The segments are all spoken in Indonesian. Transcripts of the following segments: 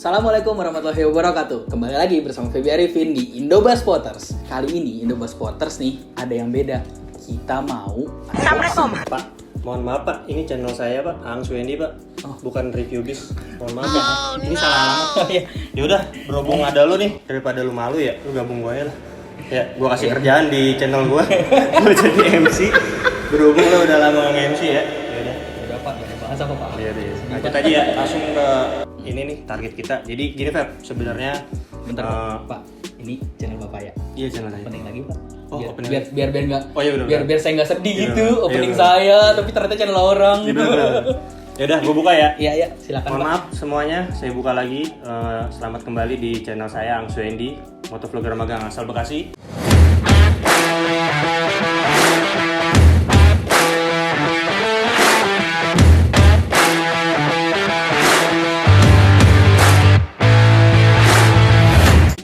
Assalamualaikum warahmatullahi wabarakatuh. Kembali lagi bersama Feby Arifin di Indobas Spotters. Kali ini Indobas Spotters nih ada yang beda. Kita mau Assalamualaikum Pak. Mohon maaf Pak, ini channel saya Pak, Ang Suendi Pak. Bukan review bis. Mohon maaf Pak. Ini salah alamat. Ya udah, berhubung ada lu nih, daripada lu malu ya, lu gabung gue lah. Ya, gua kasih kerjaan di channel gua. Gua jadi MC. Berhubung lu udah lama nge-MC ya. Udah Pak, banyak bahasa apa Pak? Iya. Lanjut aja ya, langsung ke ini nih target kita. Jadi gini Feb, sebenarnya Bentar Pak, ini channel Bapak ya? Iya channel saya. Opening lagi Pak. Oh, opening biar nggak. Oh iya benar. Biar saya nggak sedih Iya, gitu bener. opening Iya, saya, tapi ternyata channel orang. Iya benar. Ya udah, gua buka ya. Iya, silakan Mohon Pak. maaf semuanya, saya buka lagi. Selamat kembali di channel saya Ang Suendi, motovlogger magang asal Bekasi.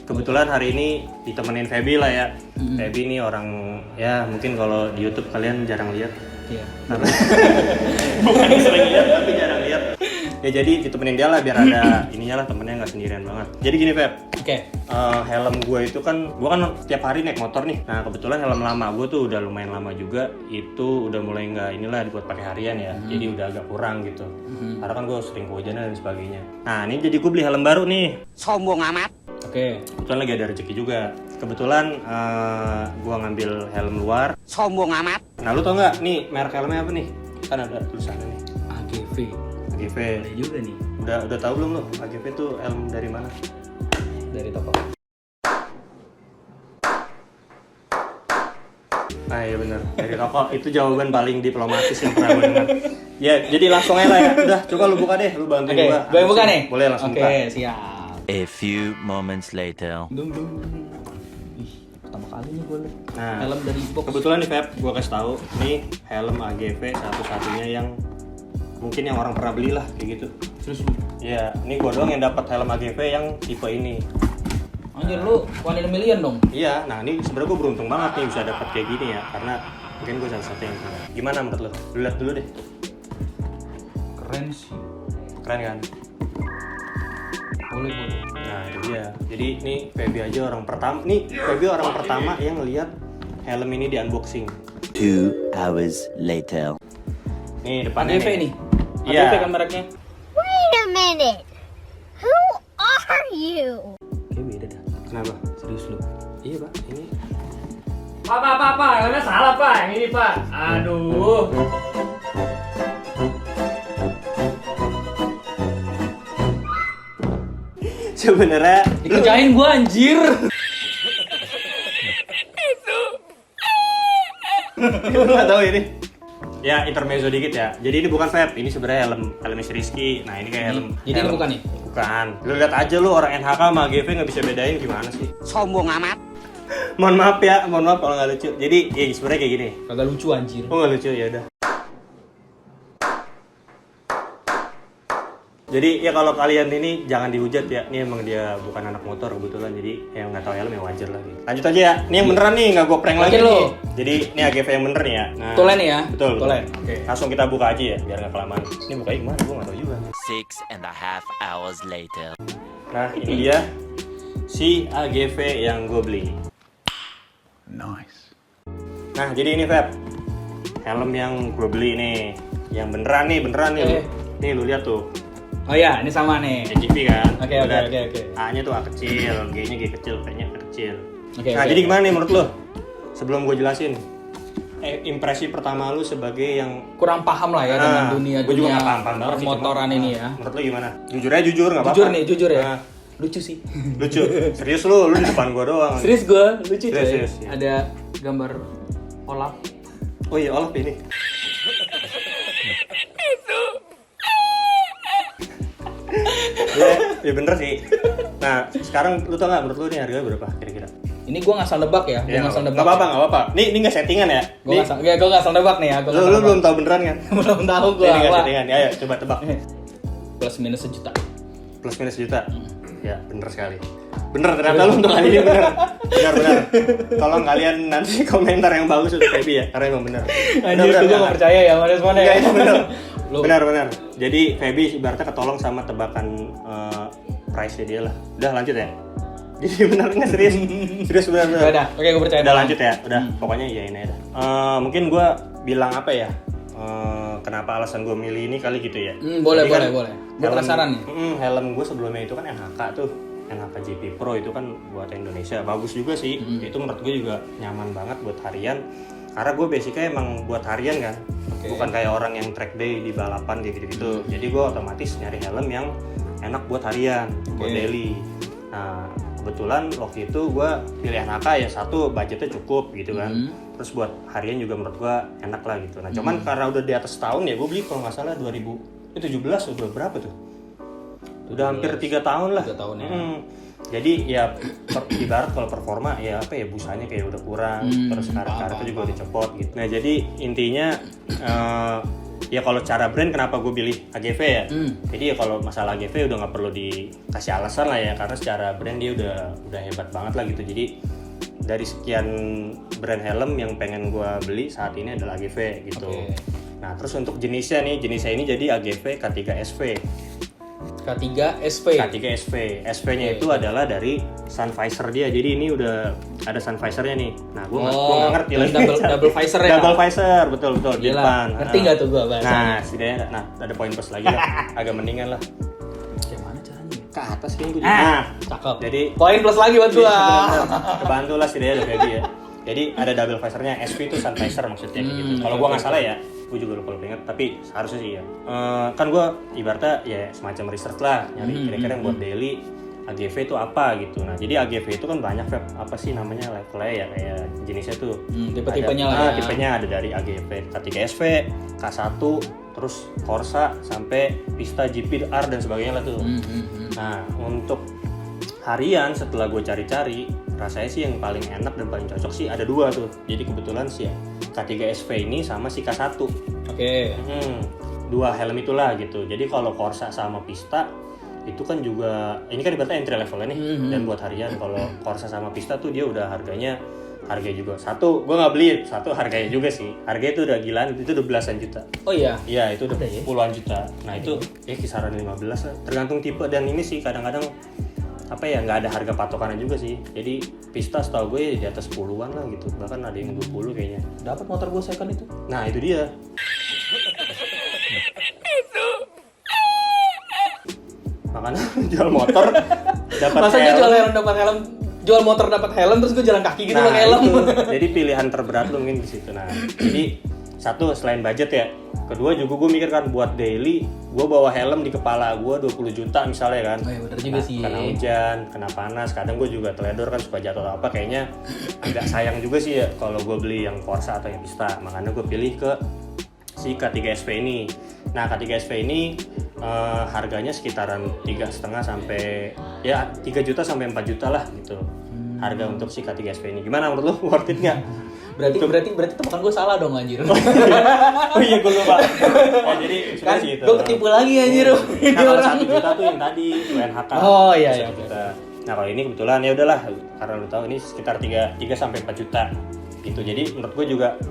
Kebetulan hari ini ditemenin Feby lah ya. Feby ini orang ya mungkin kalau di YouTube kalian jarang lihat. Iya. Karena bukan sering lihat tapi jarang lihat. Ya jadi ditemenin dia lah biar ada ininya lah, temennya nggak sendirian banget. Jadi gini Feb, Oke. helm gue itu kan, gue kan tiap hari naik motor nih. Nah kebetulan helm lama gue tuh udah lumayan lama juga. Itu udah mulai nggak inilah dibuat pakai harian ya. Jadi udah agak kurang gitu. Karena kan gue sering kehujanan dan sebagainya. Nah ini jadi gue beli helm baru nih. Sombong amat. Oke. Kebetulan lagi ada rezeki juga. Kebetulan gue ngambil helm luar. Sombong amat. Nah lu tau nggak nih merek helmnya apa nih? Kan ada tulisannya nih. AGV. AGV. Ada juga nih Udah tahu belum lu? AGV tuh helm dari mana? dari toko. Ah iya benar, dari toko. Itu jawaban paling diplomatis yang pernah gue dengar. Ya, jadi langsung aja lah ya. Udah, coba lu buka deh, lu bantuin Oke, gua. gue yang buka nih. Boleh langsung buka. Oke, siap. A few moments later. Dung. Ih, pertama kali nih gue liat Nah, helm dari box. kebetulan nih Feb, gua kasih tahu, nih helm AGV satu-satunya yang mungkin yang orang pernah beli lah kayak gitu. Terus lu, Ya, ini gua doang yang dapat helm AGV yang tipe ini. anjir lu 1 in a million dong. Iya, nah ini sebenarnya gue beruntung banget nih bisa dapat kayak gini ya, karena mungkin gue salah satu yang punya. Gimana menurut lo? Lu lihat dulu deh, Keren sih. keren kan? Boleh. Nah itu dia. Jadi ini Feby aja orang pertama. Nih Feby orang pertama yang ngelihat helm ini di unboxing. 2 hours later. Nih depannya AGV nih. Iya. AGV kan mereknya. Wait a minute. Who are you? Oke, beda dah. Kenapa? Serius lu. Iya pak, ini Pak, helmnya salah Pak, yang ini Pak. Aduh. sebenarnya Dikerjain gua anjir. lu nggak tahu ini. Ya intermezzo dikit ya. Jadi ini bukan vape, ini sebenarnya helmnya si Rizky. Nah ini kayak helm. Jadi ini helm. bukan nih? Bukan. Lu lihat aja lu orang NHK sama AGV nggak bisa bedain gimana sih? Sombong amat. Mohon maaf kalau nggak lucu. Jadi ya sebenarnya kayak gini. Kagak lucu anjir. Oh nggak lucu ya udah. Jadi ya kalau kalian ini jangan dihujat ya. Ini emang dia bukan anak motor kebetulan. Jadi yang nggak tahu helm ya wajar lah. Gitu. Lanjut aja ya. Ini yang beneran nih, nggak gue prank lagi Yakin nih. lo? Jadi ini AGV yang bener nih ya. Nah, Betulan nih ya? Betul. Betulan. Oke. Langsung kita buka aja ya, biar nggak kelamaan. Ini bukanya gimana? Gue nggak tahu juga. 6.5 hours later. Nah ini dia si AGV yang gue beli. Nice. Nah jadi ini Feb, helm yang gue beli nih, yang beneran nih. Nih lu lihat tuh. Oh iya, ini sama nih. AGV kan? Oke. Lihat, Oke. A-nya tuh A kecil, G-nya G kecil, P-nya P kecil. Oke, Nah oke. jadi gimana nih menurut lo? Sebelum gue jelasin, impresi pertama lu sebagai yang Kurang paham lah ya dengan dunia gue juga nggak paham banget sih, permotoran cuma, ini ya. Menurut lo gimana? Jujur aja jujur, nggak apa-apa. Jujur ya. Nah, Lucu sih. lucu, serius lu di depan gue doang. Serius gua, lucu coy. Serius, ya. Ada gambar Olaf. Oh iya Olaf ini. Ya bener sih. Nah sekarang lu tau nggak menurut lu nih harganya berapa kira-kira? Ini gua ngasal nebak ya. Gua ngasal nebak. Nggak apa-apa. Ini nggak settingan ya. Gua ngasal nebak nih ya. Gua ngasal Lu nebak. belum tahu beneran kan? belum tahu gua. Ini nggak Wah. settingan. Ya, coba tebak. Plus minus sejuta. Plus minus juta. Ya bener sekali. Bener ternyata lu untuk kali ini bener. Bener. Tolong kalian nanti komentar yang bagus untuk Feby ya, karena emang bener. Anjir, gua nggak percaya ya sama responnya. Enggak, itu bener. Lu- Benar. Jadi Feby ibaratnya ketolong sama tebakan price-nya dia lah. Udah lanjut ya. Jadi benar nggak serius? Serius benar. Udah, oke gue percaya. Udah lanjut ya. Udah, pokoknya ya ini aja. Mungkin gue bilang apa ya? Kenapa alasan gue milih ini kali gitu ya? Boleh. Jadi Gue penasaran nih. Helm gue sebelumnya itu kan NHK tuh. NHK GP Pro itu kan buat Indonesia. Bagus juga sih. Itu menurut gue juga nyaman banget buat harian. Karena gue basicnya emang buat harian kan. Bukan kayak orang yang track day di balapan kayak gitu-gitu. Jadi gue otomatis nyari helm yang enak buat harian, buat daily. Nah, kebetulan waktu itu gue pilih NHK ya, satu budgetnya cukup gitu kan. Terus buat harian juga menurut gue enak lah gitu. Nah cuman karena udah di atas tahun ya, gue beli kalau nggak salah 2017 udah berapa tuh? Udah hampir 3 tahun lah. 3 tahun ya. Jadi ya ibarat kalau performa ya apa ya, busanya kayak udah kurang, terus karet-karetnya juga udah cepot gitu. Nah jadi intinya ya kalau cara brand kenapa gue pilih AGV ya. Jadi ya kalau masalah AGV udah nggak perlu dikasih alasan lah ya, karena secara brand dia udah hebat banget lah gitu. Jadi dari sekian brand helm yang pengen gue beli saat ini adalah AGV gitu. Nah terus untuk jenisnya ini jadi AGV K3SV. K3SV. SV-nya itu adalah dari sun visor dia. Jadi ini udah ada sun visornya nih. Nah, gue nggak ngerti lagi. Double visor ya. Double visor, betul di depan. Ngerti nggak tuh gue bahasanya? Nah, setidaknya, ada poin plus lagi lah. Agak mendingan lah. Gimana caranya? Ke atas kan gue juga. Nah, cakep. Jadi poin plus lagi buat gue. Kebantu lah setidaknya ada baby ya. Jadi ada double visornya. SV itu sun visor maksudnya gitu. Kalau gue nggak salah ya. Gue juga lupa ingat, tapi seharusnya sih ya. Kan gue ibaratnya ya semacam research lah, nyari kira-kira yang buat daily AGV itu apa gitu. Nah jadi AGV itu kan banyak apa sih namanya levelnya ya, kayak jenisnya tuh tipe-tipenya lah ya. Tipenya ada dari AGV K3SV, K1, terus Corsa sampai Pista GP-R dan sebagainya lah tuh. Nah untuk harian setelah gue cari-cari, rasanya sih yang paling enak dan paling cocok sih ada 2 tuh. Jadi kebetulan sih ya K3SV ini sama si K1. Oke. 2 helm itulah gitu. Jadi kalau Corsa sama Pista itu kan juga, ini kan ibaratnya entry levelnya nih. Dan buat harian kalau Corsa sama Pista tuh dia udah harganya juga. Satu, gue nggak beli. Satu harganya juga sih. Harganya itu udah gilaan, itu udah belasan juta. Oh iya? Iya, itu udah puluhan juta. Nah itu ya kisaran 15 lah. Tergantung tipe dan ini sih kadang-kadang apa ya, nggak ada harga patokannya juga sih. Jadi Pista setahu gue di atas 10-an lah gitu, bahkan ada yang 20 kayaknya. Dapat motor gue second itu. Nah itu dia. Makanya jual motor dapat masa helm. jual helm dapat helm, jual motor dapat helm, terus gue jalan kaki gitu pakai helm. Itu. Jadi pilihan terberat lu mungkin di situ. Nah jadi satu selain budget ya, kedua juga gue mikir kan buat daily gue bawa helm di kepala gue 20 juta misalnya kan. Oh iya bener juga sih. Kena hujan, kena panas, kadang gue juga teledor kan suka jatuh atau apa, kayaknya agak sayang juga sih ya kalau gue beli yang Corsa atau yang Pista. Makanya gue pilih ke si K3SV ini. Nah K3SV ini harganya sekitaran 3,5 sampai ya 3 juta sampai 4 juta lah gitu. Harga untuk si K3SV ini. Gimana menurut lu, worth it nggak? Berarti tebakan gue salah dong anjir. Oh iya gue lupa. Oh jadi Kan sih itu. gue ketipu lagi anjir. Nah kalau 1 juta tuh yang tadi UNHK. Oh iya. 1 juta. Nah kalau ini kebetulan ya udahlah, karena lu tahu ini sekitar 3 sampai 4 juta gitu. Jadi menurut gue juga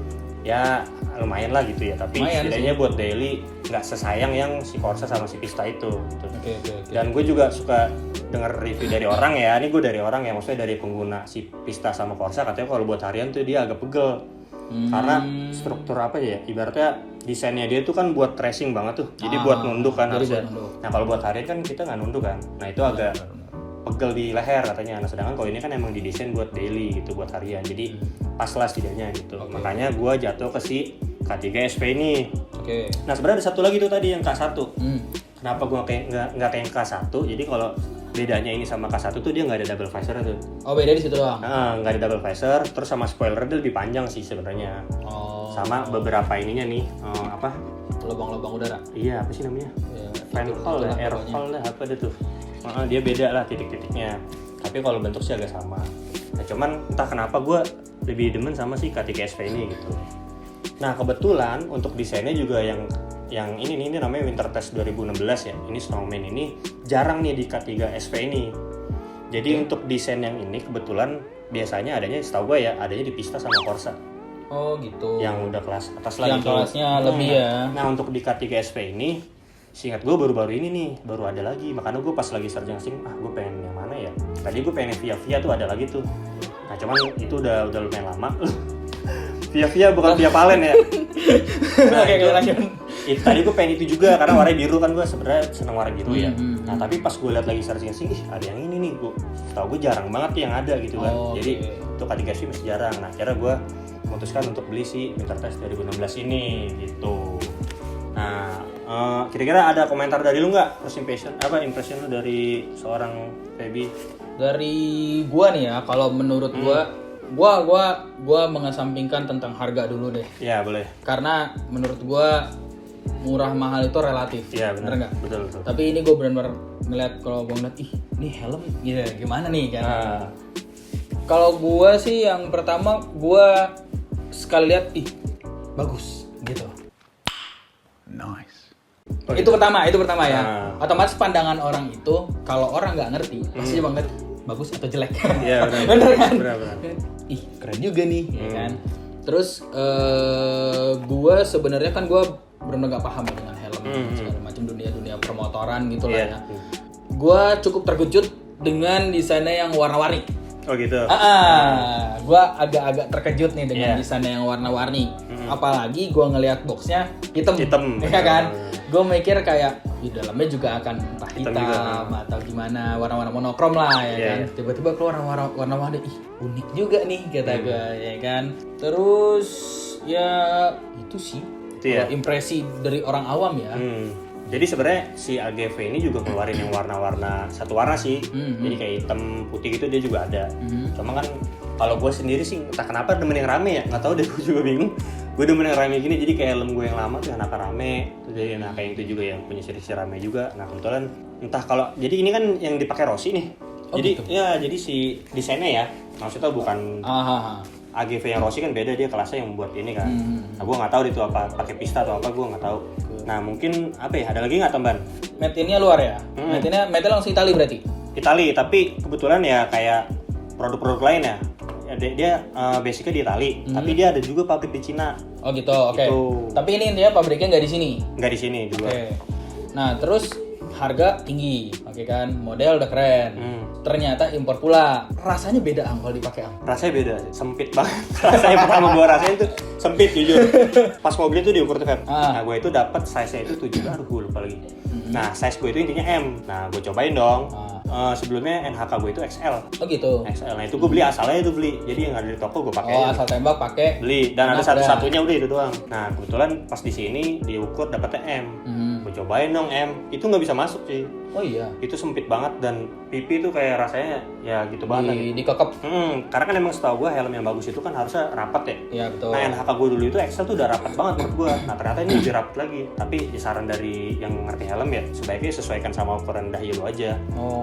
ya lumayan lah gitu ya. Tapi setidaknya buat daily nggak sesayang yang si Corsa sama si Pista itu gitu. Oke. Dan gue juga suka denger review dari orang ya, ini gue dari orang ya, maksudnya dari pengguna si Pista sama Corsa, katanya kalau buat harian tuh dia agak pegel. Karena struktur apa ya, ibaratnya desainnya dia tuh kan buat tracing banget tuh, jadi buat nunduk kan harusnya. Nah kalau buat harian kan kita nggak nunduk kan, nah itu agak pegel di leher katanya. Nah sedangkan kalau ini kan emang didesain buat daily gitu, buat harian, jadi pas lah setidaknya gitu. Makanya gue jatuh ke si K3SV ini. Nah sebenarnya ada satu lagi tuh tadi yang K1. Kenapa gue nggak kayak yang K1? Jadi kalau bedanya ini sama K1 tuh dia nggak ada double visor tuh. Oh beda di situ doang. Nggak ada double visor, terus sama spoiler dia lebih panjang sih sebenarnya. Sama beberapa ininya nih apa? Lubang-lubang udara. Iya apa sih namanya? Fan hole, air hole lah apa deh tuh. Dia beda lah titik-titiknya. Tapi kalau bentuk sih agak sama. Nah cuman entah kenapa gue lebih demen sama si K3SV ini gitu. Nah kebetulan untuk desainnya juga yang ini namanya Winter Test 2016 ya. Ini Snowman ini jarang nih di K3SV ini. Jadi untuk desain yang ini kebetulan biasanya adanya, setahu gue ya, adanya di Pista sama Corsa. Oh gitu. Yang udah kelas atas lah yang gitu. Yang kelasnya lebih ya. Nah untuk di K3SV ini seingat gue baru-baru ini nih, baru ada lagi. Makanya gue pas lagi searching, gue pengen yang mana ya. Tadi gue pengen Via tuh ada lagi tuh. Nah cuman itu udah lumayan lama. Via bukan Via Valen ya. Nah, itu tadi gue pengen itu juga karena warna biru kan, gue sebenarnya seneng warna biru ya. Nah tapi pas gue lihat lagi searching, ada yang ini nih, gue tau gue jarang banget yang ada gitu kan. Jadi itu K3 masih jarang. Nah akhirnya gue memutuskan untuk beli si Wintertest 2016 ini gitu. Nah kira-kira ada komentar dari lu nggak? First impression lu dari seorang Feby? Dari gua nih ya, kalau menurut gua mengesampingkan tentang harga dulu deh. Iya boleh. Karena menurut gua murah mahal itu relatif. Iya bener nggak? Betul. Tapi ini gua benar-benar ngeliat, kalau gua ngeliat, ini helm ya gimana nih kan. Kalau gua sih yang pertama gua sekali lihat, bagus gitu. Nice. Itu pertama ya. Otomatis pandangan orang itu, kalau orang nggak ngerti pasti cuma ngeliat bagus atau jelek. Iya bener kan? Bener. Keren juga nih, ya kan. Terus gue sebenarnya kan gue benar-benar nggak paham dengan helm segala macam dunia permotoran gitu lah ya. Gue cukup terkejut dengan desainnya yang warna-warni. Oh gitu. Gue agak-agak terkejut nih dengan desainnya yang warna-warni. Apalagi gue ngelihat boxnya hitam, ya kan? Gue mikir kayak di dalamnya juga akan entah hitam atau gimana, warna-warna monokrom lah ya kan. Tiba-tiba keluar warna-warni, unik juga nih kata gue, ya kan. Terus ya itu sih impresi dari orang awam ya. Jadi sebenarnya si AGV ini juga keluarin yang warna-warna satu warna sih. Jadi kayak hitam, putih gitu dia juga ada. Cuma kan kalau gue sendiri sih entah kenapa demen yang rame ya, nggak tahu deh, gue juga bingung. Gue demen yang rame gini, jadi kayak helm gue yang lama tuh yang rame. Jadi kayak itu juga yang punya seri rame juga. Nah kebetulan entah kalau jadi ini kan yang dipakai Rossi nih. Jadi gitu. Ya jadi si desainnya ya, maksudnya bukan AGV yang Rossi kan beda, dia kelasnya yang buat ini kan. Nah gue nggak tahu itu apa pakai pista atau apa, gue nggak tahu. Nah mungkin apa ya, ada lagi nggak tambahan? Made-in-nya luar ya? Made-in-nya langsung Itali berarti? Itali, tapi kebetulan ya kayak produk-produk lain ya. Dia basicnya di Itali, tapi dia ada juga pabrik di Cina. Oh gitu, oke. Gitu. Tapi ini intinya pabriknya nggak di sini? Nggak di sini juga. Nah terus harga tinggi, oke kan? Model udah keren. Ternyata impor pula. Rasanya beda kalau dipakai Rasanya beda, sempit banget. Rasanya pertama gua rasain itu sempit jujur. Pas mau beli tuh diukur tuh, Nah gua itu dapat size-nya itu 7, gua lupa lagi. Nah size gua itu intinya M. Nah gua cobain dong. Sebelumnya NHK gue itu XL. Oh gitu. XL. Nah itu gue beli asalnya itu beli. Jadi yang ada di toko gue pakai. Oh asal tembak pakai. Beli dan ada satu-satunya udah itu doang. Nah kebetulan pas di sini diukur dapetnya M. Gue cobain dong M. Itu nggak bisa masuk sih. Oh iya. Itu sempit banget dan pipi tuh kayak rasanya ya gitu banget. Dikekep. Karena kan emang setahu gue helm yang bagus itu kan harusnya rapat ya. Iya betul. Nah NHK gue dulu itu XL tuh udah rapat banget menurut gue. Nah ternyata ini lebih rapat lagi. Tapi saran dari yang ngerti helm ya sebaiknya sesuaikan sama ukuran dahi lo aja.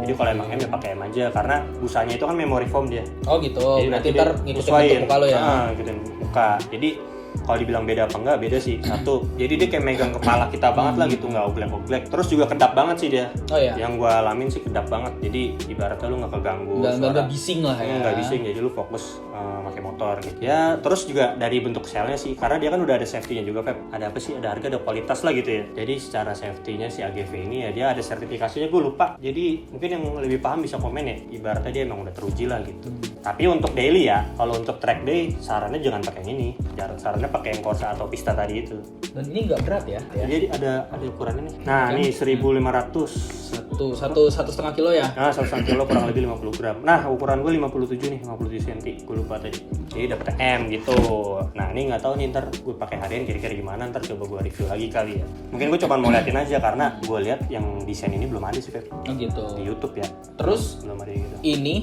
Jadi kalau emang M ya pakai M aja karena busanya itu kan memory foam dia. Oh gitu. Jadi nanti ntar ngikutin bentuk muka lo ya. Ngikutin muka. Jadi kalau dibilang beda apa enggak, beda sih. Satu, jadi dia kayak megang kepala kita banget lah gitu, nggak oglek-oglek. Terus juga kedap banget sih dia. Oh iya. Yang gua alamin sih kedap banget. Jadi ibaratnya lu nggak keganggu. Nggak bising lah ya. Nggak bising, jadi lu fokus pakai motor gitu. Ya terus juga dari bentuk selnya sih, karena dia kan udah ada safety-nya juga, Pep. Ada apa sih? Ada harga, ada kualitas lah gitu ya. Jadi secara safety-nya si AGV ini ya dia ada sertifikasinya, gue lupa. Jadi mungkin yang lebih paham bisa komen ya. Ibaratnya dia emang udah teruji lah gitu. Tapi untuk daily ya, kalau untuk track day sarannya jangan pakai yang ini. Sarannya pakai yang Corsa atau Pista tadi itu. Dan ini nggak berat ya? Jadi ada ukurannya nih. Nah, kan? Nih 1.500. Satu setengah kilo ya? Nah, 1,5 kilo kurang lebih 50 gram. Nah, ukuran gue 57 nih, 57 cm. Gue lupa tadi. Jadi dapet M gitu. Nah, ini nggak tahu nih ntar gue pakai harian kira-kira gimana. Ntar coba gue review lagi kali ya. Mungkin gue cuma mau liatin aja karena gue lihat yang desain ini belum ada sih, Pep. Oh gitu. Di YouTube ya. Terus belum ada gitu. Ini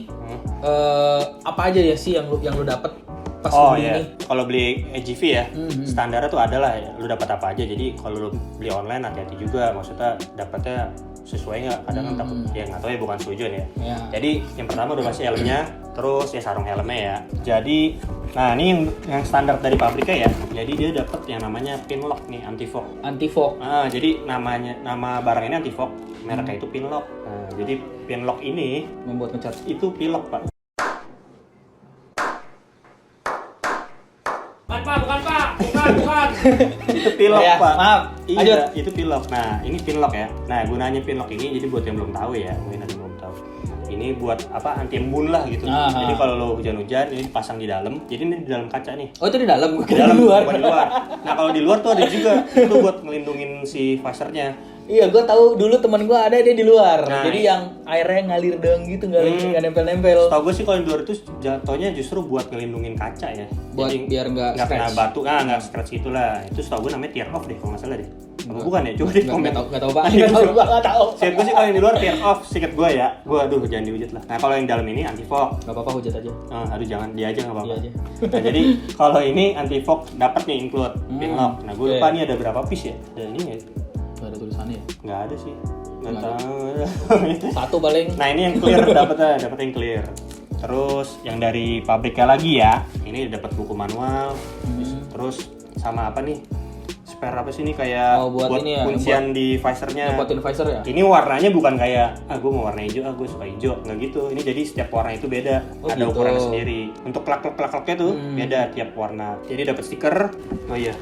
apa aja ya sih yang lu dapet pas beli ini? Kalau beli AGV ya, standarnya tuh adalah ya, lu dapat apa aja. Jadi kalau lu beli online hati-hati juga, maksudnya dapatnya sesuai nggak? Kadang kan takut ya nggak tahu ya, bukan setujuan ya. Jadi yang pertama udah pasti helmnya, terus ya sarung helmnya ya. Jadi nah ini yang standar dari pabriknya ya. Jadi dia dapat yang namanya Pinlock nih, anti fog. Anti fog. Jadi nama barang ini anti fog, mereknya itu Pinlock. Nah, jadi Pinlock ini membuat ngecat itu pilok, Pak. Bukan. Itu pilok, Ya, Pak. maaf. Iya, Lanjut. itu pilok. Nah, ini pinlock ya. Nah, gunanya pinlock ini jadi buat yang belum tahu ya, mungkin ada yang belum tahu. Ini buat apa? Anti embun lah gitu. Jadi kalau lo hujan-hujan ini dipasang di dalam. Jadi ini di dalam kaca nih. Oh, itu di dalam, gue Di kira dalam, di luar. bukan di luar. Nah, kalau di luar tuh ada juga. Itu buat ngelindungin si visornya. Iya, gue tahu dulu teman gue ada dia di luar. Nah, jadi yang airnya ngalir doang gitu, nggak nempel-nempel. Tahu gue sih kalau di luar itu jatuhnya justru buat ngelindungin kaca ya. Buat Jadi biar nggak kena scratch. batu, nggak scratch gitulah. Itu setahu gue namanya tear off deh kalau nggak salah deh. Apa bukan ya? Coba deh komen. Nggak tahu Pak. Nggak tahu. Sikat gue sih kalau yang di luar tear off, sikat gue ya. Gue aduh jangan dihujat lah. Nah kalau yang dalam ini anti fog. Nggak apa-apa, hujat aja. Aduh jangan dia aja nggak apa-apa. Dia aja. Nah jadi kalau ini anti fog dapat nih include pinlock. Nah gue lupa nih ada berapa piece ya? Dan ini ya Nggak ada tulisannya ya? nggak ada sih. Nggak Nggak tahu. Satu paling. Nah ini yang clear dapat yang clear. Terus yang dari pabriknya lagi ya, ini dapat buku manual. Terus sama apa nih? Spare apa sih ini kayak buat ini ya, kuncian di visornya. Ngepotin visor ya? Ini warnanya bukan kayak gue mau warna hijau, gue suka hijau, nggak gitu. Ini jadi setiap warna itu beda, ada gitu. ukurannya sendiri. Untuk klak-klaknya tuh beda tiap warna. Jadi dapat stiker. Oh iya.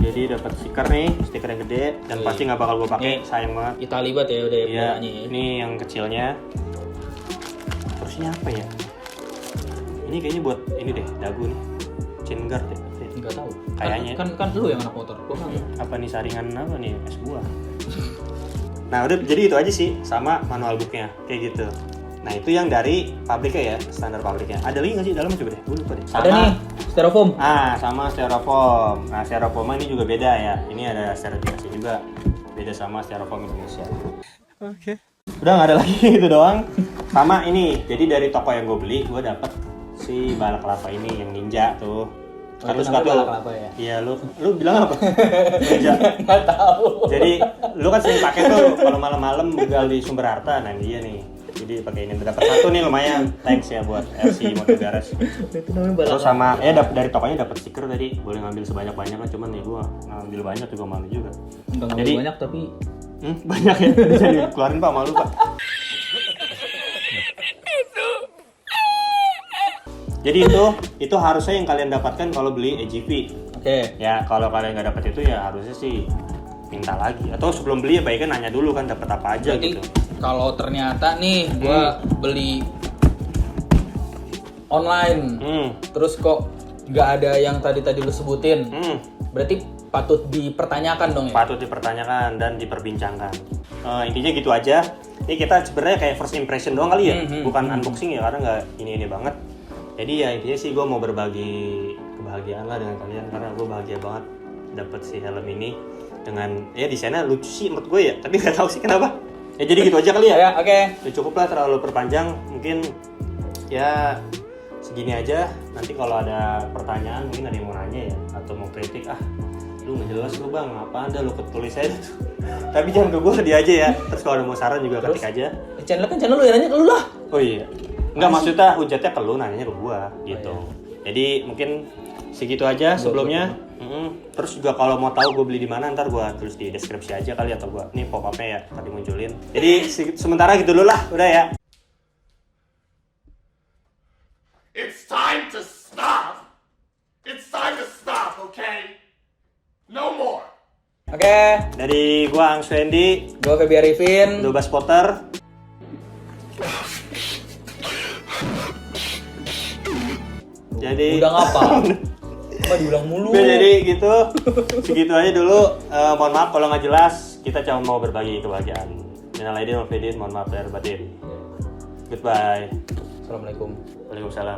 Jadi dapat stiker nih, stiker yang gede dan pasti nggak bakal gue pakai, sayang banget. Itali banget ya udah Iya, polanya ya. ini yang kecilnya. Terus ini apa ya? Ini kayaknya buat ini deh, dagu nih. Chain guard ya. Nggak tahu. Kayaknya. Kan lu yang anak motor. Gua kan. Apa nih saringan apa nih? Es buah. Nah, udah jadi itu aja sih sama manual booknya kayak gitu. Nah, itu yang dari pabriknya ya, standar pabriknya. Ada lagi nggak sih dalamnya coba deh? Gue lupa deh. Ada nih, styrofoam. Sama styrofoam. Nah, styrofoam ini juga beda ya. Ini ada sertifikasi juga. Beda sama styrofoam Indonesia. Oke. Udah nggak ada lagi itu doang. Sama ini. Jadi dari toko yang gue beli, gue dapet si balak kelapa ini yang ninja tuh. Satu-satu. Balak kelapa ya? Iya, lu bilang apa? Ninja. Nggak tahu. Jadi lu kan sering pakai tuh kalau malam-malam begal di Sumber Harta. Nah, dia nih. Jadi pakai ini dapat satu nih lumayan. Thanks ya buat LC Motor Garage. Itu namanya balak. Terus sama dari tokonya dapat stiker tadi. Boleh ngambil sebanyak-banyaknya, cuman ya gua ngambil banyak juga malu juga. Nggak ngambil Jadi banyak tapi banyak ya. Bisa dikeluarin Pak, malu Pak. Jadi itu harusnya yang kalian dapatkan kalau beli AGV. Oke. Ya, kalau kalian nggak dapat itu ya harusnya sih minta lagi. Atau sebelum beli ya baiknya nanya dulu kan dapat apa aja. Jadi gitu. kalau ternyata nih gua beli online, terus kok nggak ada yang tadi lu sebutin, berarti patut dipertanyakan dong ya? Patut dipertanyakan dan diperbincangkan. Intinya gitu aja. Ini kita sebenarnya kayak first impression doang kali ya, bukan unboxing ya karena nggak ini banget. Jadi ya intinya sih gue mau berbagi kebahagiaan lah dengan kalian karena gue bahagia banget dapet si helm ini dengan ya desainnya lucu sih menurut gue ya, tapi nggak tahu sih kenapa. Ya jadi gitu aja kali ya. Ya, oke. Ya cukup lah, terlalu perpanjang. Mungkin ya segini aja. Nanti kalau ada pertanyaan mungkin ada yang mau nanya ya atau mau kritik, lu nggak jelas lu bang, apa anda lu ketulis aja. Tapi jangan ke gue, dia aja ya. Terus kalau ada mau saran juga ketik aja. Channel lu ya, nanya ke lu lah. Oh iya. Enggak, maksudnya hujatnya ke lu, nanyanya ke gua gitu. Jadi mungkin segitu aja sebelumnya. Terus juga kalau mau tahu gue beli di mana ntar gua tulis di deskripsi aja kali atau gua nih pop up-nya ya tadi munculin. Jadi sementara gitu dulu lah, udah ya. It's time to stop. It's time to stop, okay? No more. Oke. Dari gua Ang Swendi, Gua Feby Arifin. Dubas Potter. Jadi Udah ngapa? Apa diulang mulu? Jadi gitu, segitu aja dulu. Mohon maaf kalau nggak jelas. Kita cuma mau berbagi kebahagiaan. Minal aidin wal faizin, mohon maaf lahir batin. Goodbye. Assalamualaikum. Waalaikumsalam.